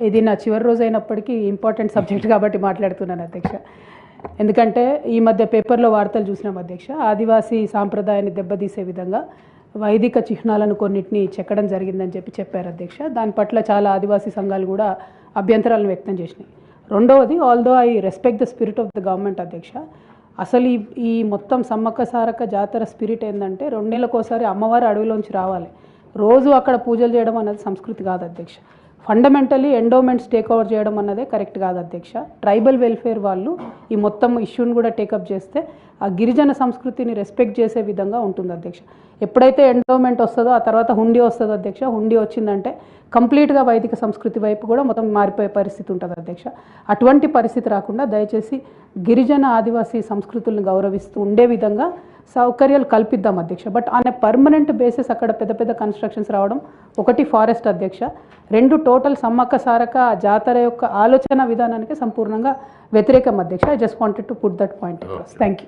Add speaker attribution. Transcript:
Speaker 1: ఇది నా చివరి రోజు అయినప్పటికీ ఇంపార్టెంట్ సబ్జెక్ట్ కాబట్టి మాట్లాడుతున్నాను అధ్యక్ష. ఎందుకంటే ఈ మధ్య పేపర్లో వార్తలు చూసినాం అధ్యక్ష, ఆదివాసీ సాంప్రదాయాన్ని దెబ్బతీసే విధంగా వైదిక చిహ్నాలను కొన్నిటిని చెక్కడం జరిగిందని చెప్పారు అధ్యక్ష. దాని పట్ల చాలా ఆదివాసీ సంఘాలు కూడా అభ్యంతరాలను వ్యక్తం చేసినాయి. రెండవది, although I respect the spirit of the government అధ్యక్ష, అసలు ఈ మొత్తం సమ్మక్క సారక్క జాతర స్పిరిట్ ఏంటంటే 2 నెలలకోసారి అమ్మవారు అడవిలోంచి రావాలి, రోజు అక్కడ పూజలు చేయడం అన్నది సంస్కృతి కాదు అధ్యక్ష. ఫండమెంటలీ ఎండోమెంట్స్ టేక్ ఓవర్ చేయడం అన్నదే కరెక్ట్ కాదు అధ్యక్ష. ట్రైబల్ వెల్ఫేర్ వాళ్ళు ఈ మొత్తం ఇష్యూని కూడా టేకప్ చేస్తే ఆ గిరిజన సంస్కృతిని రెస్పెక్ట్ చేసే విధంగా ఉంటుంది అధ్యక్ష. ఎప్పుడైతే ఎండోమెంట్ వస్తుందో ఆ తర్వాత హుండీ వస్తుందో అధ్యక్ష, హుండీ వచ్చిందంటే కంప్లీట్గా వైదిక సంస్కృతి వైపు కూడా మొత్తం మారిపోయే పరిస్థితి ఉంటుంది అధ్యక్ష. అటువంటి పరిస్థితి రాకుండా దయచేసి గిరిజన ఆదివాసీ సంస్కృతులను గౌరవిస్తూ ఉండే విధంగా సౌకర్యాలు కల్పిద్దాం అధ్యక్ష. But on a permanent basis అక్కడ పెద్ద పెద్ద కన్స్ట్రక్షన్స్ రావడం, ఒకటి ఫారెస్ట్ అధ్యక్ష, 2 టోటల్ సమ్మక్క సారక్క జాతర యొక్క ఆలోచన విధానానికి సంపూర్ణంగా వ్యతిరేకం అధ్యక్ష. I just wanted to put that point across. Thank you.